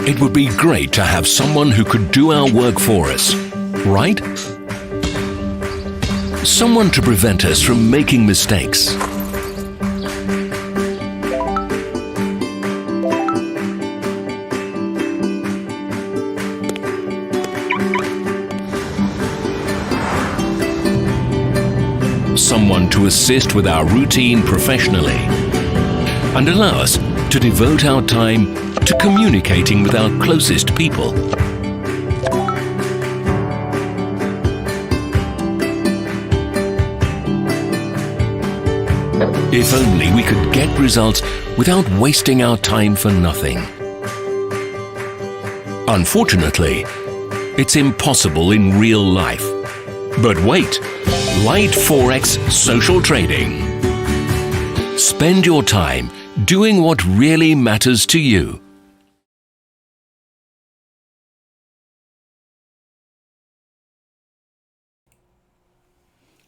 It would be great to have someone who could do our work for us, right? Someone to prevent us from making mistakes. Someone to assist with our routine professionally and allow us to devote our time to communicating with our closest people. If only we could get results without wasting our time for nothing. Unfortunately, it's impossible in real life. But wait, Light Forex Social Trading. Spend your time doing what really matters to you.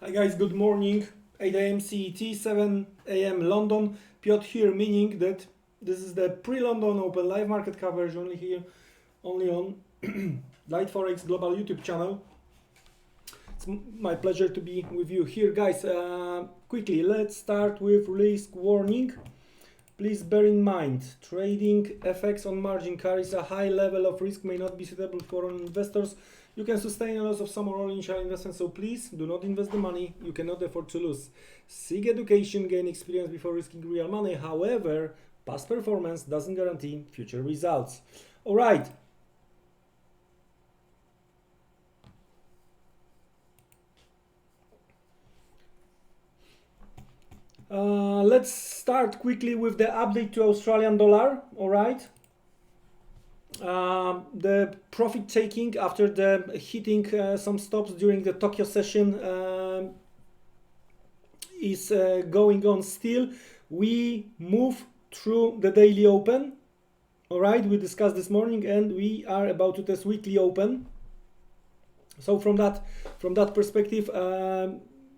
Hi guys, good morning. 8 a.m. CET, 7 a.m. London. Piotr here, meaning that this is the pre-London Open live market coverage only on Light Forex Global YouTube channel. It's my pleasure to be with you here, guys. Quickly, let's start with risk warning. Please bear in mind, trading FX on margin carries a high level of risk, may not be suitable for investors. You can sustain a loss of some or all initial investment, so please do not invest the money you cannot afford to lose. Seek education, gain experience before risking real money. However, past performance doesn't guarantee future results. All right. Let's start quickly with the update to Australian dollar. All right. The profit taking after the hitting some stops during the Tokyo session is going on still. We move through the daily open. All right, we discussed this morning, and we are about to test weekly open. So from that perspective,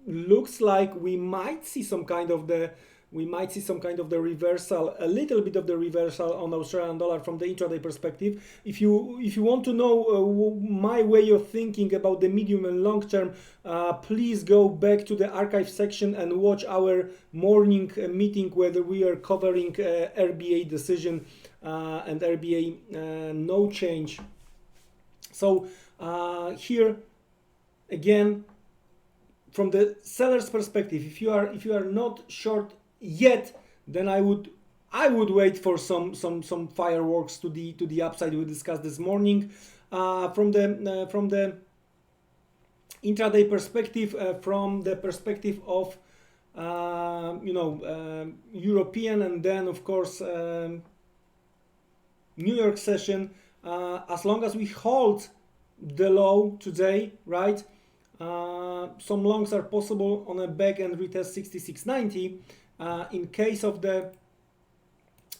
looks like we might see some kind of the reversal, a little bit of the reversal on Australian dollar from the intraday perspective. If you want to know my way of thinking about the medium and long term, please go back to the archive section and watch our morning meeting where we are covering RBA decision and RBA no change. So here again, from the seller's perspective, if you are not short yet, then I would wait for some fireworks to the upside we discussed this morning. From the intraday perspective, from the perspective of European and then of course New York session, as long as we hold the low today, right? Some longs are possible on a back and retest 66.90. In case of the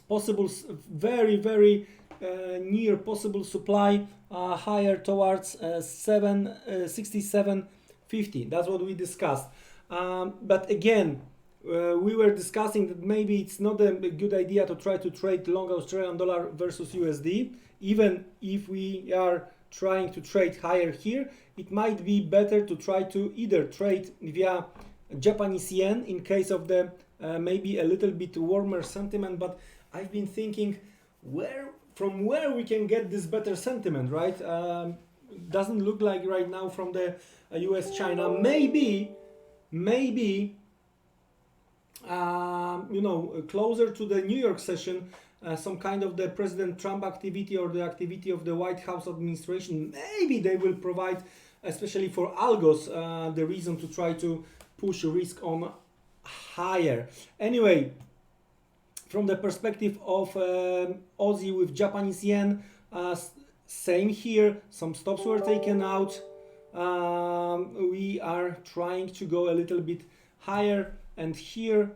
possible, very near possible supply, higher towards 67.50. That's what we discussed. But again, we were discussing that maybe it's not a good idea to try to trade long Australian dollar versus USD, even if we are trying to trade higher here. It might be better to try to either trade via Japanese yen in case of the maybe a little bit warmer sentiment. But I've been thinking from where we can get this better sentiment, right? Doesn't look like right now from the US China. Maybe closer to the New York session, some kind of the President Trump activity or the activity of the White House administration, maybe they will provide, especially for algos, the reason to try to push risk on higher. Anyway, from the perspective of Aussie with Japanese yen, same here, some stops were taken out. We are trying to go a little bit higher, and here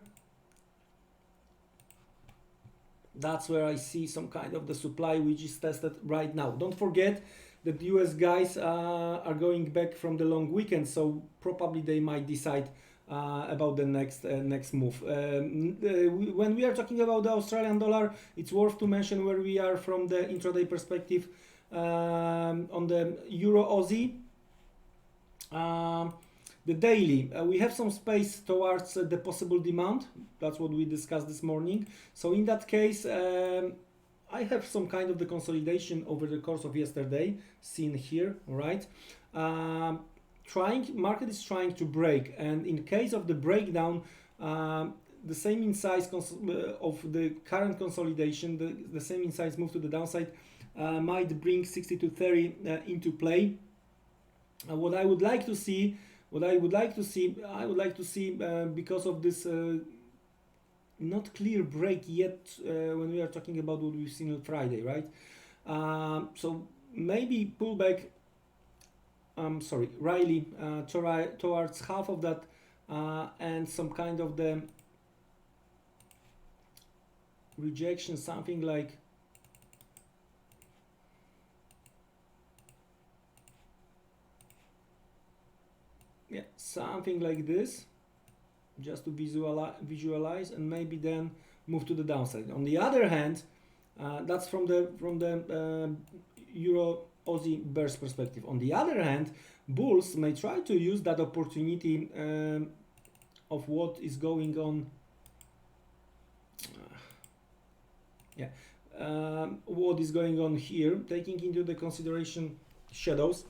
that's where I see some kind of the supply which is tested right now. Don't forget that the US guys are going back from the long weekend, so probably they might decide about the next move. When we are talking about the Australian dollar, it's worth to mention where we are from the intraday perspective. On the Euro Aussie, the daily, we have some space towards the possible demand. That's what we discussed this morning. So in that case, I have some kind of the consolidation over the course of yesterday, seen here, right? Market is trying to break, and in case of the breakdown, the same in size of the current consolidation, the same in size move to the downside might bring 62.30 into play. What I would like to see, because of this not clear break yet, when we are talking about what we've seen on Friday, right? So maybe pullback, rally towards half of that, and some kind of the rejection, something like something like this, just to visualize, and maybe then move to the downside. On the other hand, that's from the Euro Aussie bears perspective. On the other hand, bulls may try to use that opportunity of what is going on. What is going on here, taking into the consideration shadows.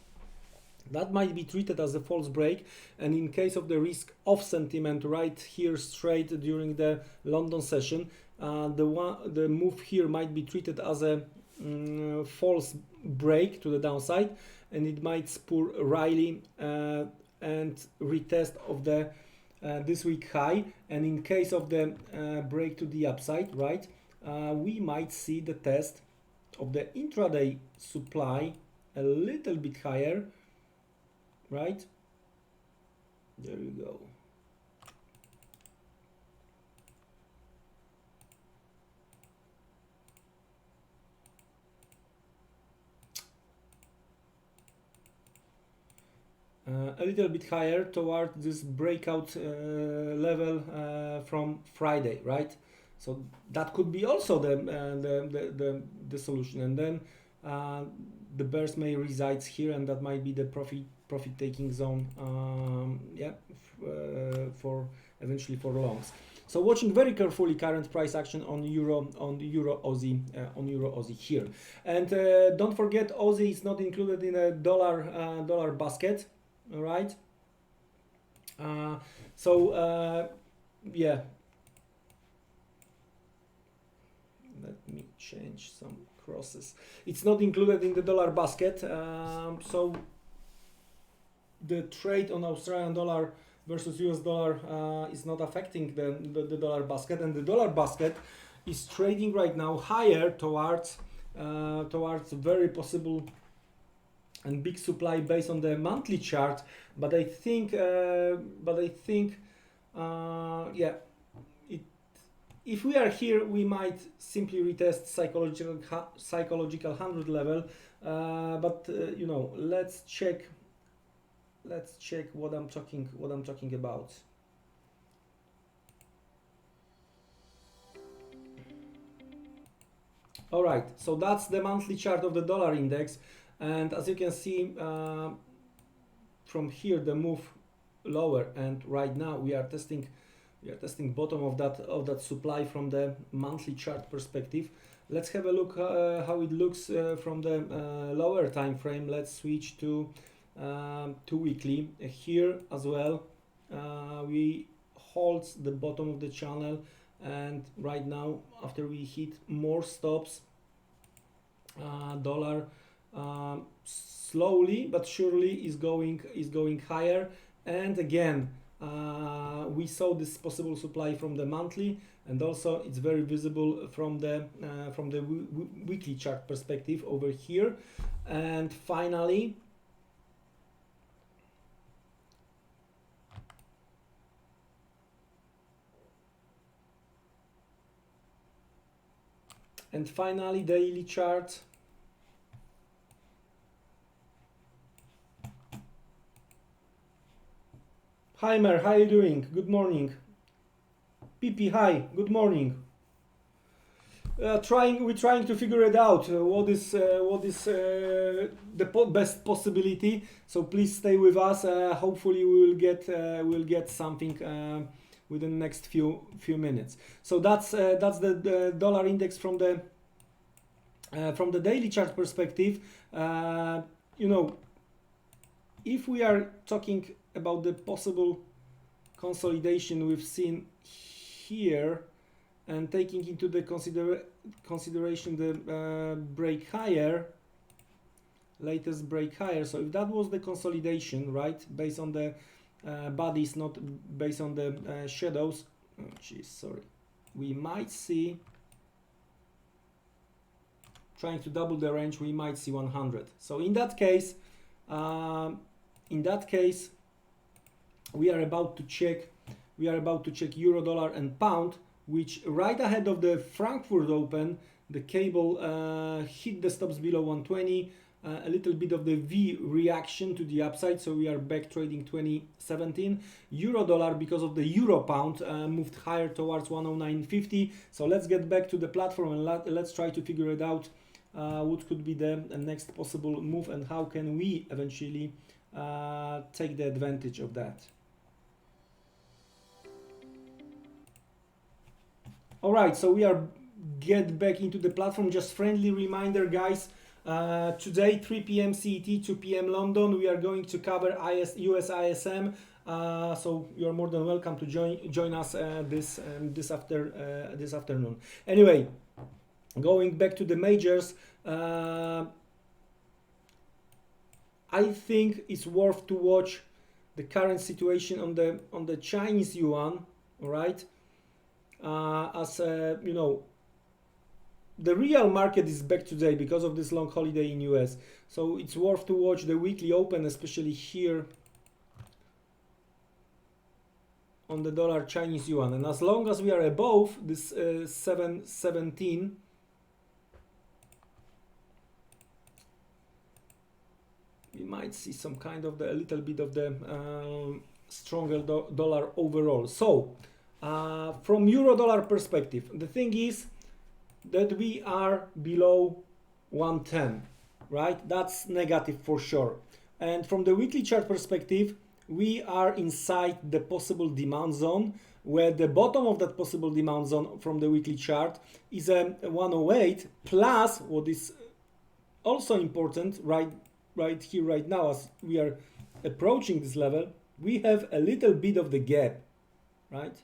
That might be treated as a false break, and in case of the risk of sentiment right here straight during the London session, the move here might be treated as a false break to the downside, and it might spur rally and retest of the this week high. And in case of the break to the upside, right, we might see the test of the intraday supply a little bit higher. Right, there you go. A little bit higher toward this breakout level from Friday, right? So that could be also the solution, and then the bears may reside here, and that might be the profit taking zone, for eventually for longs. So watching very carefully current price action on Euro Aussie here, and don't forget Aussie is not included in a dollar basket, all right? Yeah. Let me change some crosses. It's not included in the dollar basket, so the trade on Australian dollar versus US dollar is not affecting the dollar basket, and the dollar basket is trading right now higher towards very possible and big supply based on the monthly chart. But I think if we are here, we might simply retest psychological 100 level, but you know, let's check what I'm talking about. All right, so that's the monthly chart of the dollar index, and as you can see from here, the move lower, and right now we are testing bottom of that supply from the monthly chart perspective. Let's have a look how it looks from the lower time frame. Let's switch to weekly. Here as well, we hold the bottom of the channel, and right now, after we hit more stops, dollar slowly but surely is going higher. And again, we saw this possible supply from the monthly, and also it's very visible from the weekly chart perspective over here. And finally, daily chart. Hi Mer, how are you doing? Good morning. PP, hi, good morning. We're trying to figure it out. What is the best possibility? So please stay with us. Hopefully we will get something within the next few minutes. So that's the dollar index from the daily chart perspective. You know, if we are talking about the possible consolidation we've seen here, and taking into the consideration the break higher, latest break higher. So if that was the consolidation, right, based on the bodies, not based on the shadows, oh, geez, sorry, we might see, trying to double the range, we might see 100. So in that case, we are about to check euro, dollar, and pound, which right ahead of the Frankfurt Open, the cable hit the stops below 120, a little bit of the V reaction to the upside, so we are back trading 2017. Euro dollar, because of the euro pound, moved higher towards 109.50. So let's get back to the platform and let's try to figure it out, what could be the next possible move and how can we eventually take the advantage of that. All right, so we are get back into the platform. Just friendly reminder, guys, today 3 p.m. CET, 2 p.m. London, we are going to cover US ISM. So you're more than welcome to join us this afternoon. Anyway, going back to the majors, I think it's worth to watch the current situation on the Chinese yuan. All right. As you know, the real market is back today because of this long holiday in US. So it's worth to watch the weekly open, especially here on the dollar Chinese yuan. And as long as we are above this 717, we might see some kind of a little bit of the stronger dollar overall. So from euro dollar perspective, the thing is that we are below 110, right? That's negative for sure. And from the weekly chart perspective, we are inside the possible demand zone, where the bottom of that possible demand zone from the weekly chart is a 108, plus what is also important right here, right now, as we are approaching this level, we have a little bit of the gap, right?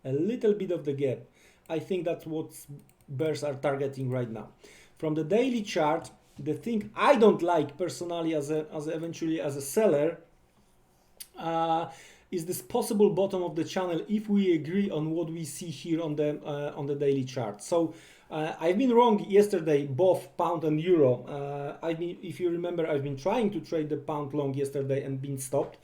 A little bit of the gap. I think that's what bears are targeting right now. From the daily chart, the thing I don't like personally as a seller is this possible bottom of the channel if we agree on what we see here on the daily chart. So I've been wrong yesterday, both pound and euro. If you remember, I've been trying to trade the pound long yesterday and been stopped.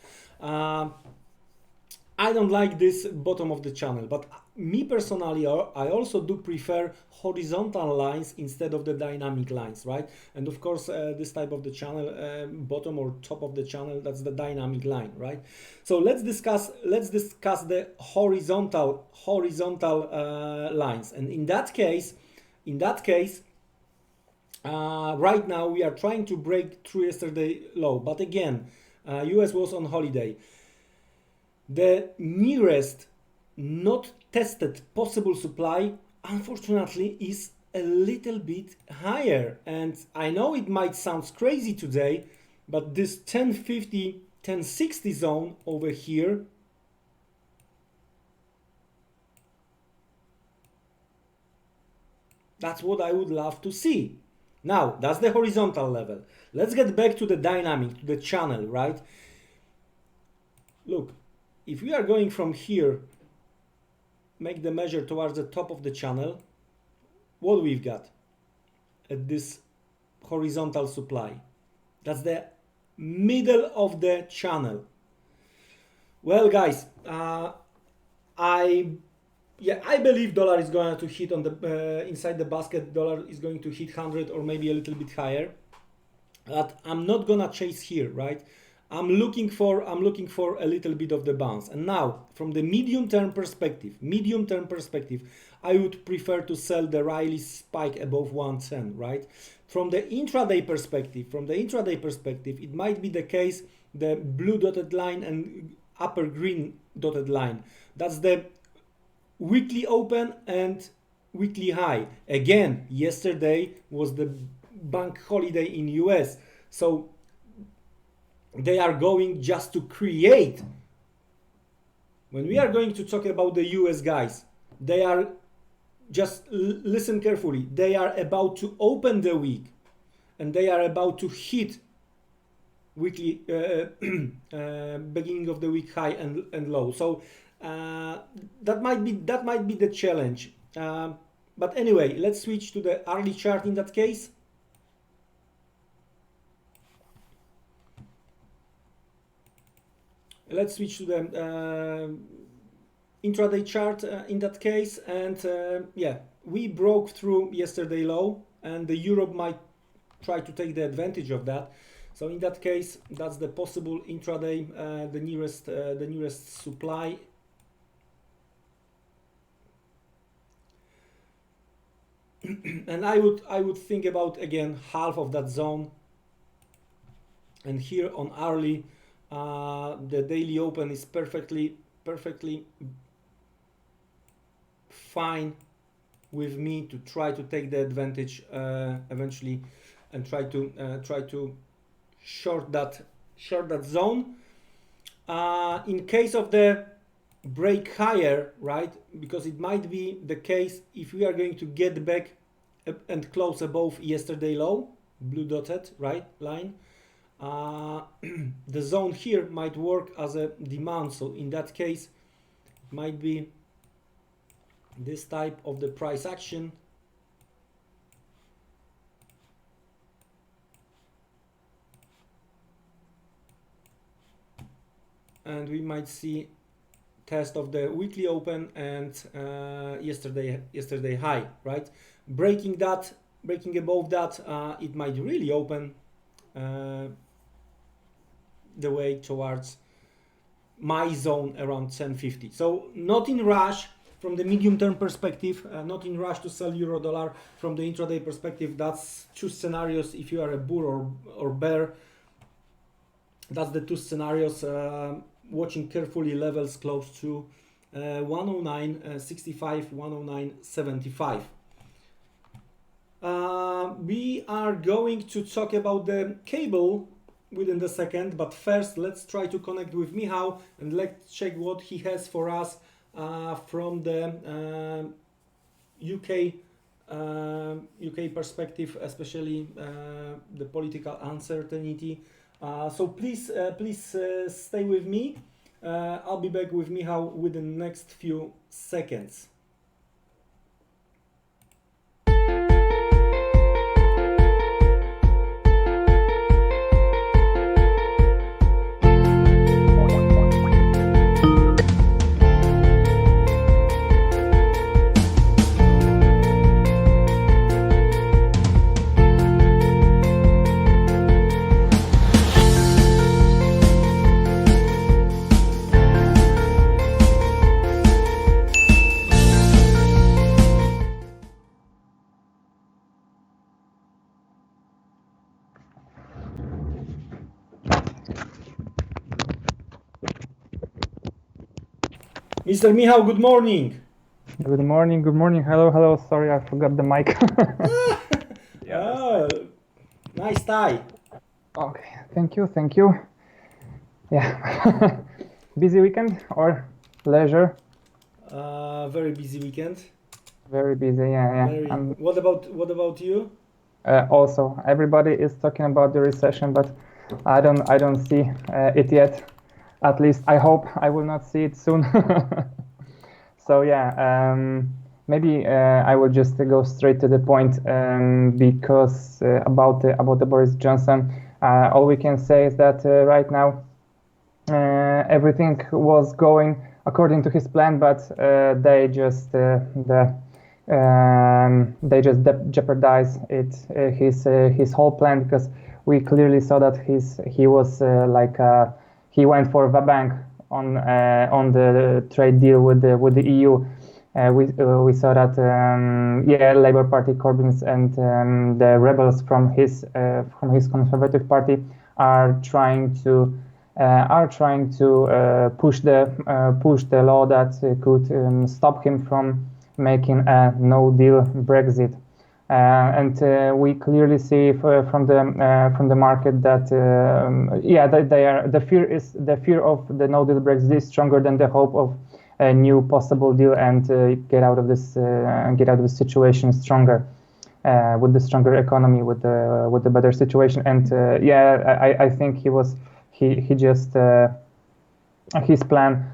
I don't like this bottom of the channel, but me personally, I also do prefer horizontal lines instead of the dynamic lines, right? And of course, this type of the channel, bottom or top of the channel, that's the dynamic line, right? So let's discuss the horizontal lines. And in that case, right now we are trying to break through yesterday low, but again, US was on holiday. The nearest not tested possible supply, unfortunately, is a little bit higher. And I know it might sound crazy today, but this 1050, 1060 zone over here, that's what I would love to see. Now, that's the horizontal level. Let's get back to the dynamic, to the channel, right? Look. If we are going from here, make the measure towards the top of the channel, what we've got at this horizontal supply, that's the middle of the channel. Well, guys, I believe dollar is going to hit on the inside the basket. Dollar is going to hit 100 or maybe a little bit higher, but I'm not gonna chase here, right? I'm looking for a little bit of the bounce. And now, from the medium-term perspective, I would prefer to sell the rallies spike above 110, right? From the intraday perspective, it might be the case the blue dotted line and upper green dotted line. That's the weekly open and weekly high. Again, yesterday was the bank holiday in US, so they are going just to create. When we are going to talk about the US guys, they are just listen carefully. They are about to open the week and they are about to hit weekly beginning of the week high and low. So that might be the challenge. But anyway, let's switch to the hourly chart in that case. Let's switch to the intraday chart in that case. And yeah, we broke through yesterday low, and the Europe might try to take the advantage of that. So in that case, that's the possible intraday, the nearest supply. And I would think about again half of that zone. And here on hourly, the daily open is perfectly fine with me to try to take the advantage eventually and try to short that zone. In case of the break higher, right, because it might be the case if we are going to get back and close above yesterday low, blue dotted right line, the zone here might work as a demand. So in that case, it might be this type of the price action. And we might see test of the weekly open and yesterday high, right? Breaking above that, it might really open the way towards my zone around 1050. So not in rush from the medium term perspective, not in rush to sell euro dollar. From the intraday perspective, that's two scenarios. If you are a bull or bear, that's the two scenarios. Watching carefully levels close to 109.65, 109.75. We are going to talk about the cable within the second, but first let's try to connect with Michał and let's check what he has for us from the UK perspective, especially the political uncertainty. So please stay with me. I'll be back with Michał within the next few seconds. Mr. Michał, good morning. Good morning, good morning. Hello. Sorry, I forgot the mic. Oh, nice tie. Okay, thank you. Yeah. Busy weekend or leisure? Very busy weekend. Very busy, yeah. What about you? Also, everybody is talking about the recession, but I don't see it yet. At least I hope I will not see it soon. So yeah, maybe I will just go straight to the point because about the Boris Johnson, all we can say is that right now everything was going according to his plan, but they just jeopardize his whole plan, because we clearly saw that he was he went for vabank on the trade deal with the EU. We saw that Labour Party, Corbyn's, and the rebels from his Conservative Party are trying to push the law that could stop him from making a no-deal Brexit. And we clearly see from the market that the fear of the no-deal Brexit is stronger than the hope of a new possible deal and get out of this situation stronger, with the stronger economy, with the better situation. And I think his plan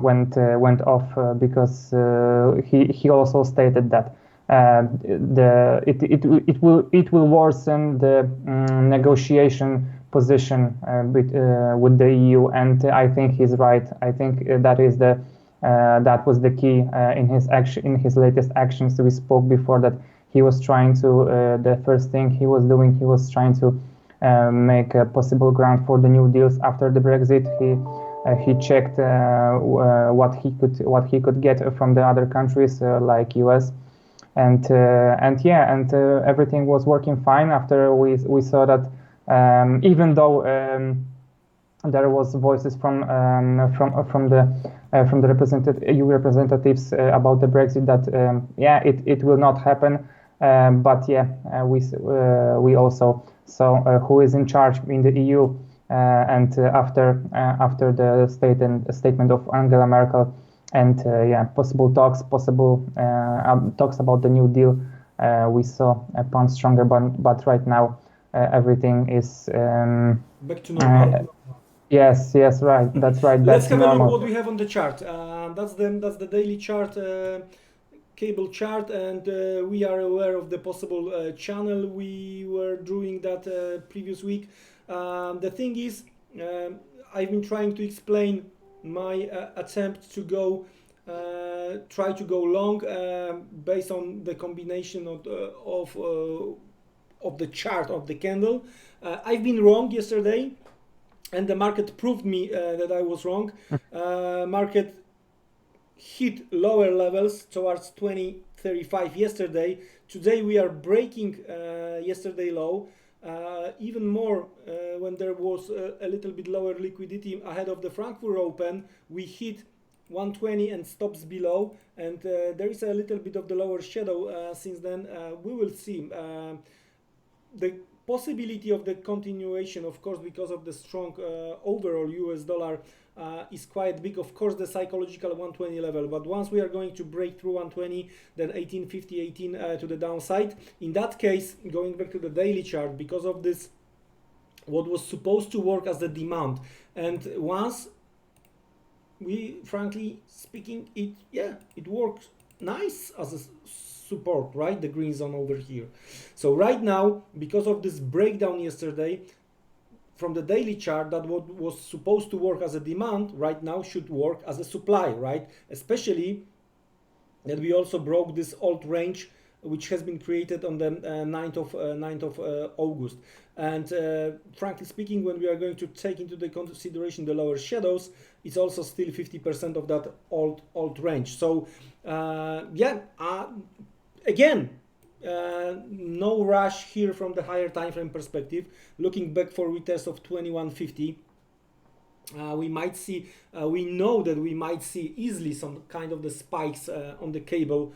went off because he also stated that it will worsen the negotiation position with the EU, and I think he's right. I think that was the key in his latest actions. We spoke before that he was trying to the first thing he was doing, he was trying to make a possible ground for the new deals after the Brexit. He checked what he could get from the other countries like US, and everything was working fine. After we saw that even though there was voices from the EU representatives about the Brexit that it will not happen, but we also saw who is in charge in the EU, and after the statement of Angela Merkel and possible talks about the New Deal, we saw a pound stronger, but right now everything is back to normal. Yes, right. That's right. Let's have a look what we have on the chart. That's the daily chart, cable chart, and we are aware of the possible channel we were doing that previous week. The thing is, I've been trying to explain my attempt to try to go long based on the combination of the chart of the candle. I've been wrong yesterday, and the market proved me that I was wrong. Market hit lower levels towards 2035 yesterday. Today we are breaking yesterday low. Even more when there was a little bit lower liquidity ahead of the Frankfurt Open, we hit 120 and stops below, and there is a little bit of the lower shadow since then. We will see the possibility of the continuation, of course, because of the strong overall US dollar is quite big. Of course, the psychological 120 level, but once we are going to break through 120, then 1850, 18 to the downside. In that case, going back to the daily chart, because of this, what was supposed to work as the demand, and once we, frankly speaking, it worked nice as a support, right? The green zone over here. So right now, because of this breakdown yesterday, from the daily chart, that what was supposed to work as a demand right now should work as a supply, right? Especially that we also broke this old range which has been created on the 9th of August. And frankly speaking, when we are going to take into the consideration the lower shadows, it's also still 50% of that old range. So again, no rush here from the higher time frame perspective. Looking back for retest of 2150, we might see, we know that we might see easily some kind of the spikes on the cable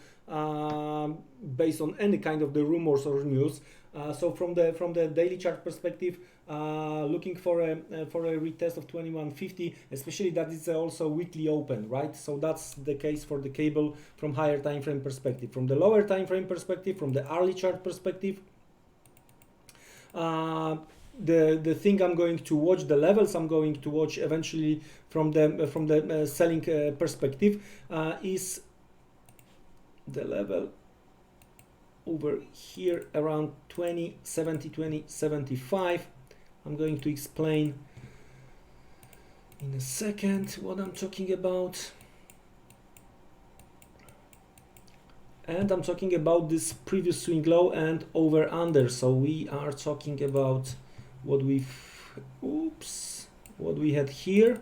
based on any kind of the rumors or news. So from the daily chart perspective, looking for a retest of 2150, especially that is also weekly open, right? So that's the case for the cable from higher time frame perspective. From the lower time frame perspective, from the hourly chart perspective, the thing I'm going to watch, the levels I'm going to watch eventually from the selling perspective is the level over here around 2070, 2075. I'm going to explain in a second what I'm talking about. And I'm talking about this previous swing low and over under. So we are talking about what we had here.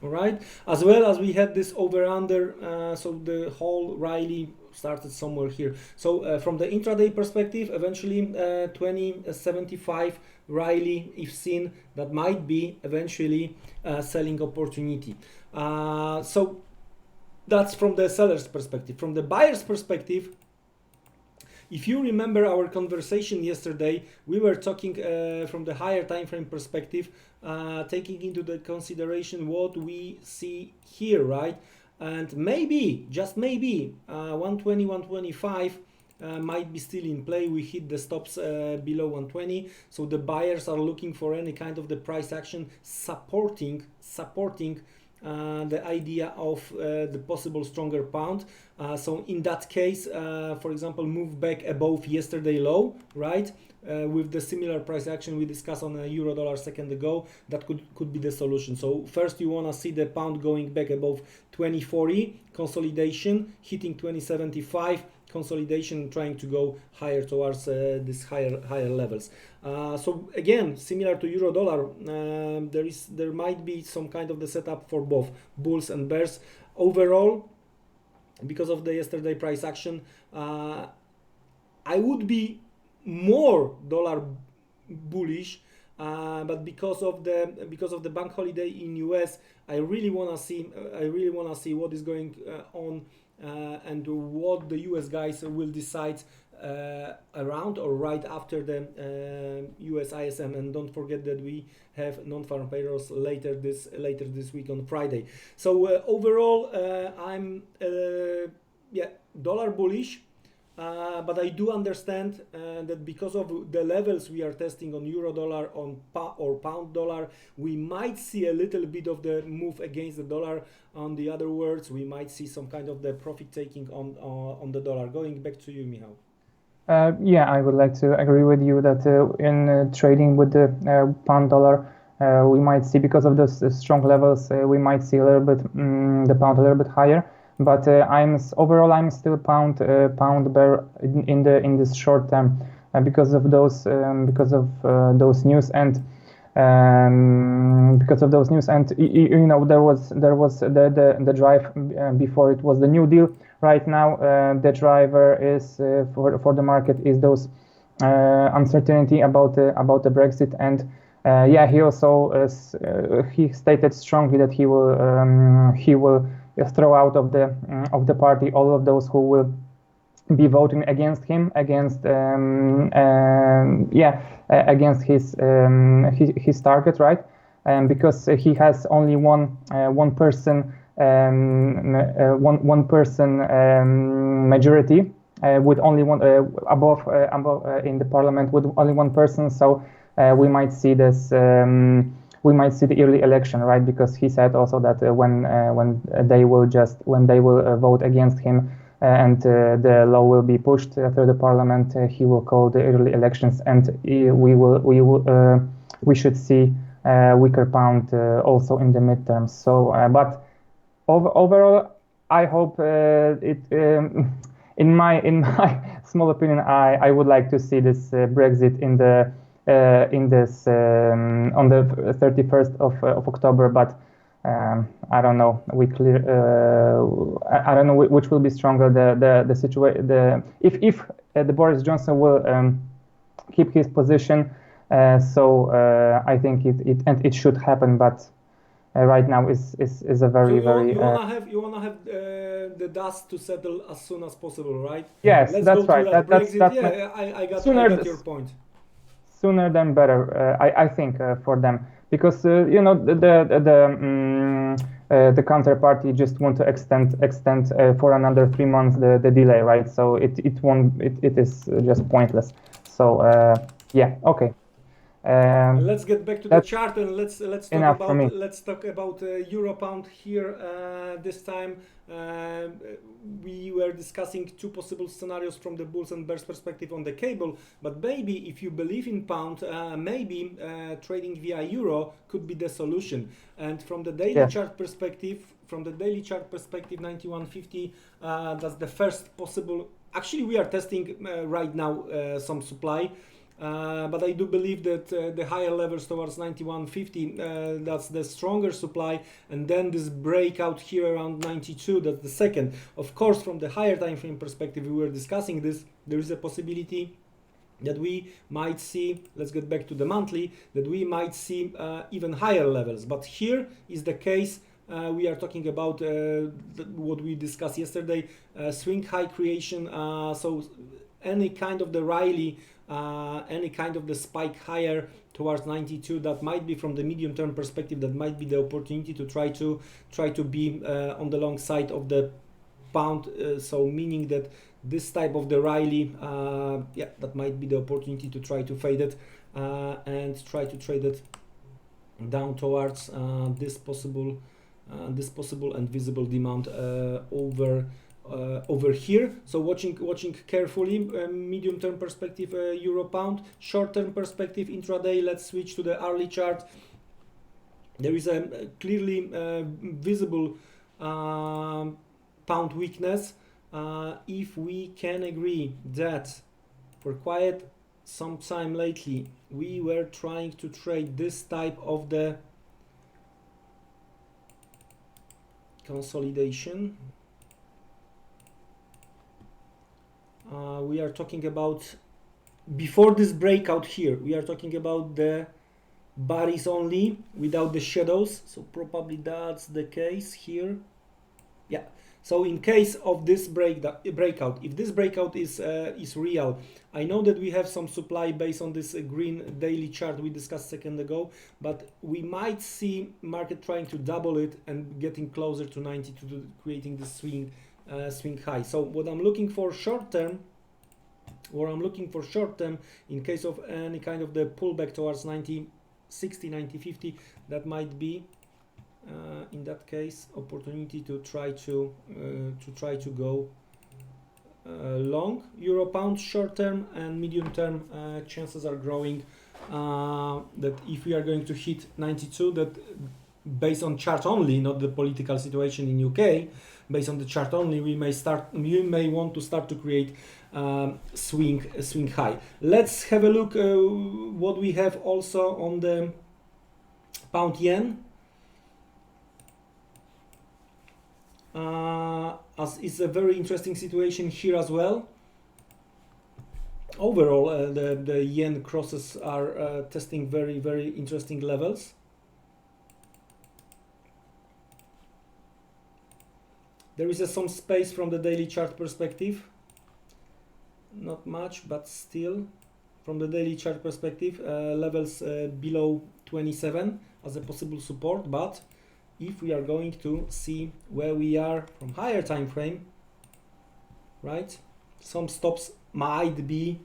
All right, as well as we had this over under, so the whole rally started somewhere here. So from the intraday perspective, eventually 2075 rally, if seen, that might be eventually a selling opportunity. So that's from the seller's perspective. From the buyer's perspective, if you remember our conversation yesterday, we were talking from the higher time frame perspective, taking into the consideration what we see here, right? And maybe, just maybe, 120, 125 might be still in play. We hit the stops below 120, so the buyers are looking for any kind of the price action supporting the idea of the possible stronger pound. So in that case, for example, move back above yesterday low, right? With the similar price action we discussed on a euro dollar second ago, that could be the solution. So first you want to see the pound going back above 2040, consolidation, hitting 2075, consolidation, trying to go higher towards these higher levels. So again, similar to euro dollar, there might be some kind of the setup for both bulls and bears. Overall, because of the yesterday price action, I would be more dollar bullish, but because of the bank holiday in US, I really wanna see what is going on and what the US guys will decide around or right after the US ISM. And don't forget that we have non-farm payrolls later this week on Friday. So overall, I'm dollar bullish. But I do understand that because of the levels we are testing on euro dollar or pound dollar, we might see a little bit of the move against the dollar. On the other words, we might see some kind of the profit taking on the dollar. Going back to you, Michał. Yeah, I would like to agree with you that in trading with the pound dollar, we might see, because of those strong levels, we might see a little bit the pound a little bit higher. But I'm still pound bear in this short term because of those news and you know, there was the drive before it was the New Deal. Right now the driver is for the market is those uncertainty about the Brexit. And yeah, he also he stated strongly that he will throw out of the party all of those who will be voting against him, against his target, right? Because he has only one person majority with only one above in the parliament with only one person. So we might see this. We might see the early election, right? Because he said also that when they will vote against him and the law will be pushed through the parliament, he will call the early elections, and we should see weaker pound also in the midterms. So, but overall, I hope in my small opinion, I would like to see this Brexit on the 31st of October, but I don't know. I don't know which will be stronger. The situation. If the Boris Johnson will keep his position, so I think it should happen. But right now is a very you wanna have the dust to settle as soon as possible, right? Yes, Let's that's go right. To that That's Brexit. I got your point. Sooner than better, I think, for them, because you know the counterparty just want to extend for another 3 months the delay, right? So it is just pointless. So yeah, okay. Let's get back to the chart and let's talk about euro pound here. This time we were discussing two possible scenarios from the bulls and bears perspective on the cable, but maybe if you believe in pound, maybe trading via euro could be the solution. And from the daily chart perspective, 91.50, that's the first possible actually we are testing right now some supply. But I do believe that the higher levels towards 91.50, that's the stronger supply, and then this breakout here around 92, that's the second. Of course, from the higher time frame perspective, we were discussing this, there is a possibility that we might see, let's get back to the monthly, that we might see even higher levels. But here is the case, we are talking about what we discussed yesterday, swing high creation, so any kind of the rally, any kind of the spike higher towards 92, that might be from the medium term perspective, that might be the opportunity to try to be on the long side of the pound, so meaning that this type of the rally, yeah, that might be the opportunity to try to fade it and try to trade it down towards this possible and visible demand over here. So watching carefully, medium term perspective euro pound, short term perspective intraday. Let's switch to the hourly chart. There is a clearly visible pound weakness. If we can agree that for quite some time lately we were trying to trade this type of the consolidation, we are talking about before this breakout here, we are talking about the bodies only without the shadows, so probably that's the case here. Yeah, so in case of this breakout, if this breakout is real, I know that we have some supply based on this green daily chart we discussed a second ago, but we might see market trying to double it and getting closer to 92, to creating this swing high. So what I'm looking for short term, in case of any kind of the pullback towards 90, 60, 90, 50, that might be in that case opportunity to try to go long euro pound short term, and medium term chances are growing that if we are going to hit 92, that based on chart only, not the political situation in UK, based on the chart only, we may want to start to create swing high. Let's have a look what we have also on the pound yen. As is a very interesting situation here as well. Overall, the yen crosses are testing very, very interesting levels. There is some space from the daily chart perspective. Not much, but still, from the daily chart perspective, levels below 27 as a possible support. But if we are going to see where we are from higher time frame, right, some stops might be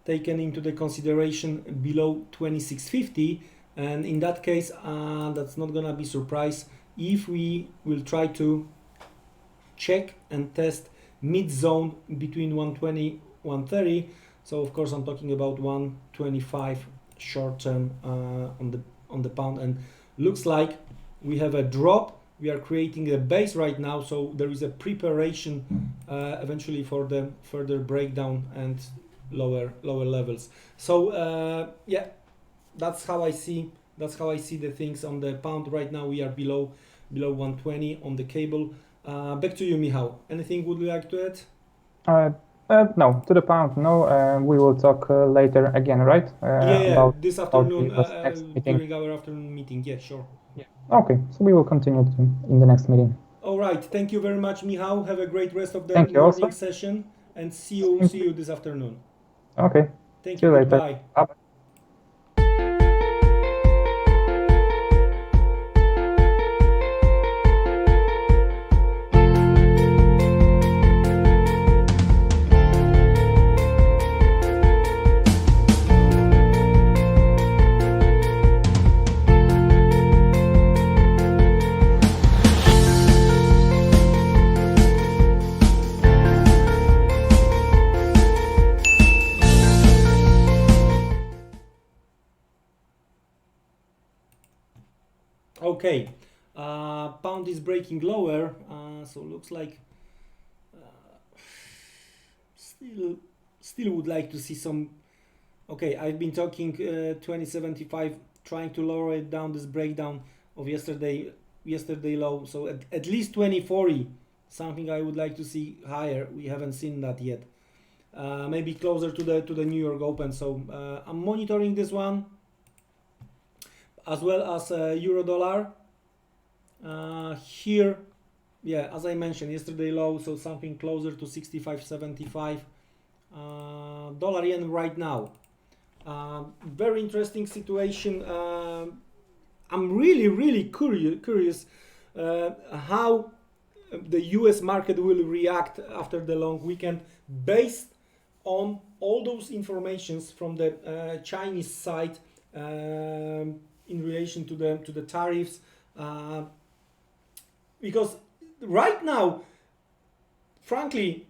taken into the consideration below 26.50, and in that case that's not gonna be surprise if we will try to check and test mid zone between 120 130. So of course I'm talking about 125 short term on the pound, and looks like we have a drop. We are creating a base right now, so there is a preparation eventually for the further breakdown and lower levels. So yeah, that's how I see the things on the pound right now. We are below 120 on the cable. Back to you, Michał. Anything would you like to add? No, to the pound, no. We will talk later again, right? Yeah, this afternoon during our afternoon meeting. Yeah, sure. Yeah. Okay, so we will continue in the next meeting. All right. Thank you very much, Michał. Have a great rest of the morning session, and see you this afternoon. Okay. Thank See you. you later. Bye. Bye. Okay, pound is breaking lower, so looks like still would like to see some. Okay, I've been talking 2075, trying to lower it down, this breakdown of yesterday low. So at least 2040, something I would like to see higher. We haven't seen that yet. Maybe closer to the New York Open. So I'm monitoring this one, as well as euro dollar. Here, yeah, as I mentioned, yesterday low, so something closer to 65.75. Dollar yen right now. Very interesting situation. I'm really curious how the US market will react after the long weekend, based on all those informations from the Chinese side in relation to the tariffs, because right now, frankly,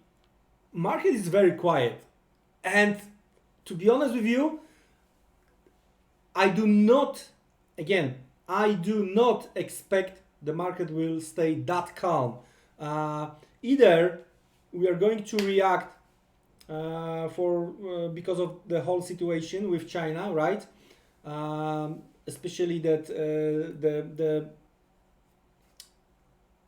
market is very quiet, and to be honest with you, I do not expect the market will stay that calm. Either we are going to react because of the whole situation with China, right? Especially that the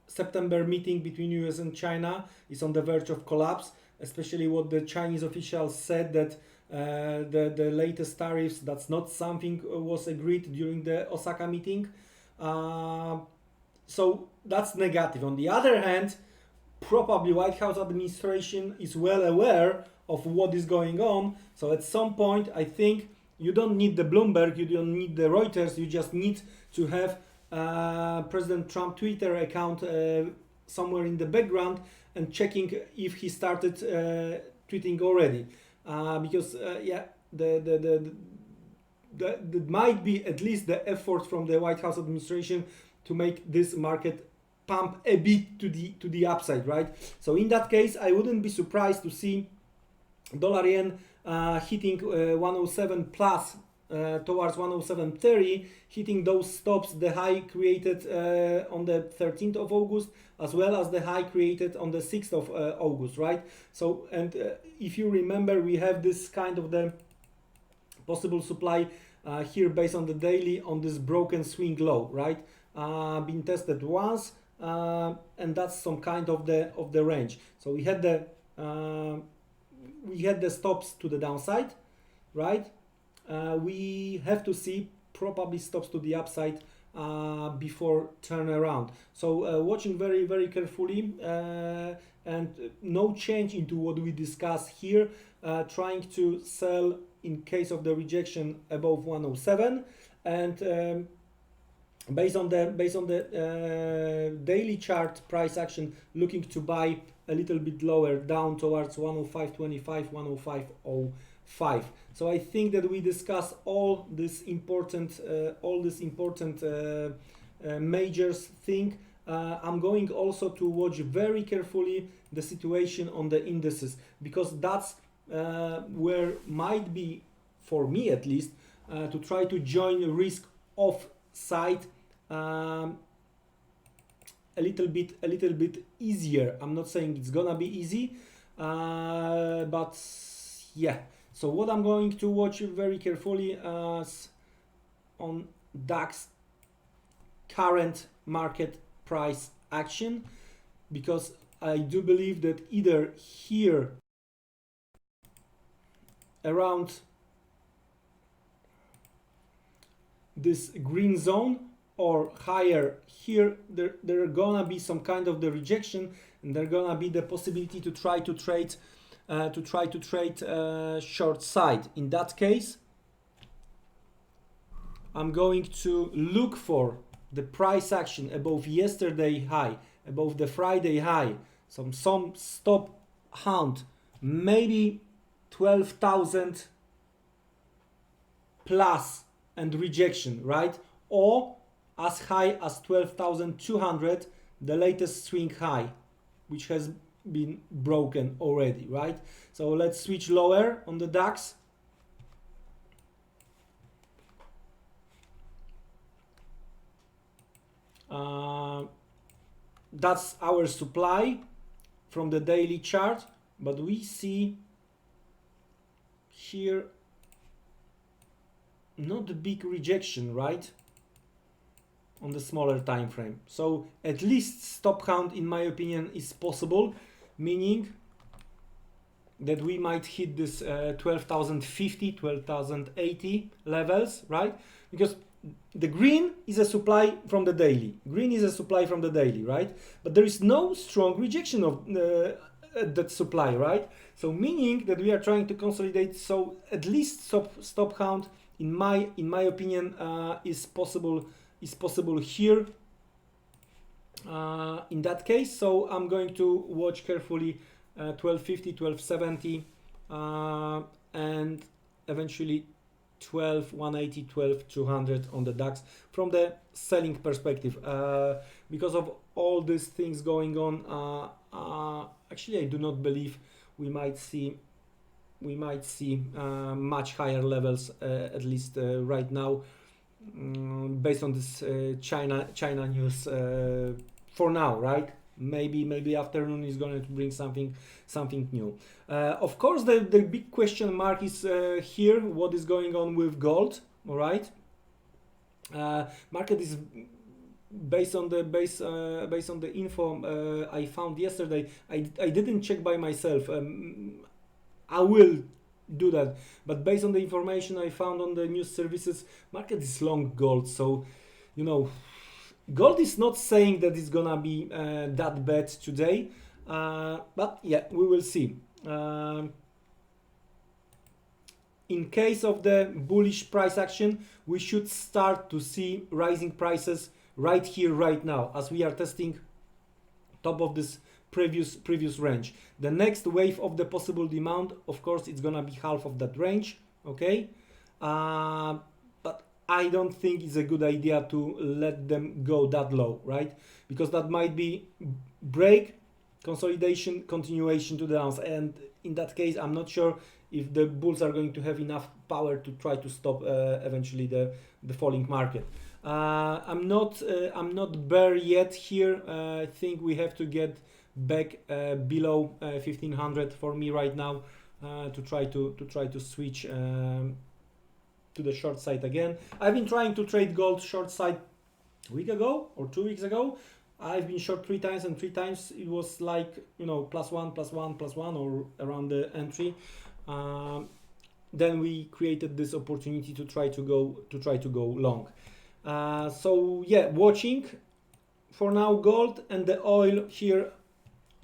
September meeting between US and China is on the verge of collapse. Especially what the Chinese officials said, that the latest tariffs, that's not something was agreed during the Osaka meeting. So that's negative. On the other hand, probably White House administration is well aware of what is going on. So at some point, I think you don't need the Bloomberg, you don't need the Reuters, you just need to have President Trump Twitter account somewhere in the background and checking if he started tweeting already, because there might be at least the effort from the White House administration to make this market pump a bit to the upside, right? So in that case, I wouldn't be surprised to see dollar yen hitting 107 plus towards 107.30, hitting those stops, the high created on the 13th of August, as well as the high created on the 6th of August, right? So, and if you remember, we have this kind of the possible supply here based on the daily on this broken swing low, right? Been tested once, and that's some kind of the range. So we had the stops to the downside, right? We have to see probably stops to the upside before turnaround. So watching very carefully, and no change into what we discussed here, trying to sell in case of the rejection above 107, and based on the daily chart price action, looking to buy a little bit lower down towards 105.25, 105.05. So I think that we discussed all this important majors thing. I'm going also to watch very carefully the situation on the indices, because that's where might be, for me at least, to try to join risk off side a little bit easier. I'm not saying it's gonna be easy, but yeah. So what I'm going to watch very carefully on DAX current market price action, because I do believe that either here around this green zone or higher here, there are gonna be some kind of the rejection, and there gonna be the possibility to try to trade short side. In that case, I'm going to look for the price action above yesterday high, above the Friday high, some stop hunt, maybe 12,000 plus and rejection, right? Or as high as 12,200, the latest swing high, which has been broken already, right? So let's switch lower on the DAX. That's our supply from the daily chart, but we see here not a big rejection, right, on the smaller time frame. So at least stop count, in my opinion, is possible, meaning that we might hit this 12,050, 12,080 levels, right? Because the green is a supply from the daily. Green is a supply from the daily, right? But there is no strong rejection of that supply, right? So meaning that we are trying to consolidate. So at least stop count, in my opinion, is possible here. In that case, so I'm going to watch carefully 1250, 1270, and eventually 12,180, 12,200 on the DAX from the selling perspective. Because of all these things going on, actually I do not believe we might see much higher levels, at least right now, based on this China news for now, right? Maybe afternoon is going to bring something new. Of course, the big question mark is here. What is going on with gold? All right. Market is based on the info I found yesterday. I didn't check by myself. I will do that, but based on the information I found on the news services, market is long gold. So, you know, gold is not saying that it's gonna be that bad today, but yeah, we will see. In case of the bullish price action, we should start to see rising prices right here, right now, as we are testing top of this previous range. The next wave of the possible demand, of course, it's gonna be half of that range, okay? But I don't think it's a good idea to let them go that low, right? Because that might be break, consolidation, continuation to the downside, and in that case, I'm not sure if the bulls are going to have enough power to try to stop eventually the falling market. I'm not bear yet here. I think we have to get back below 1500 for me right now to try to switch to the short side again. I've been trying to trade gold short side a week ago or 2 weeks ago. I've been short 3 times, and 3 times it was like, you know, +1 or around the entry. Then we created this opportunity to try to go long. So yeah, watching for now gold and the oil here.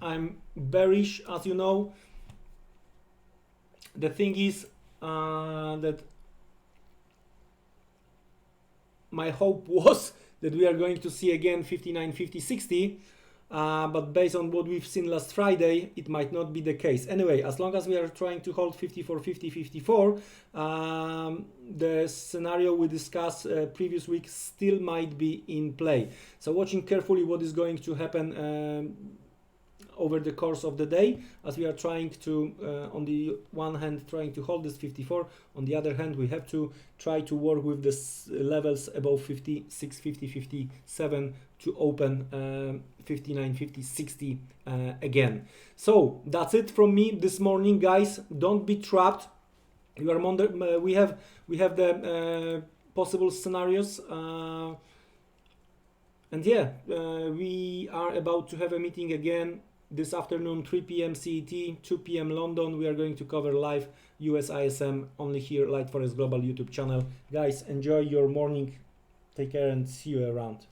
I'm bearish, as you know. The thing is that my hope was that we are going to see again 59, 50, 60, but based on what we've seen last Friday, it might not be the case. Anyway, as long as we are trying to hold 54, 50, 54, the scenario we discussed previous week still might be in play. So watching carefully what is going to happen over the course of the day, as we are trying to, on the one hand, trying to hold this 54. On the other hand, we have to try to work with the levels above 56, 50, 57 to open 59, 50, 60 again. So that's it from me this morning, guys. Don't be trapped. You are we have the possible scenarios. And yeah, we are about to have a meeting again this afternoon, 3 p.m. CET, 2 p.m. London. We are going to cover live US ISM only here, Light Forex Global YouTube channel. Guys, enjoy your morning. Take care and see you around.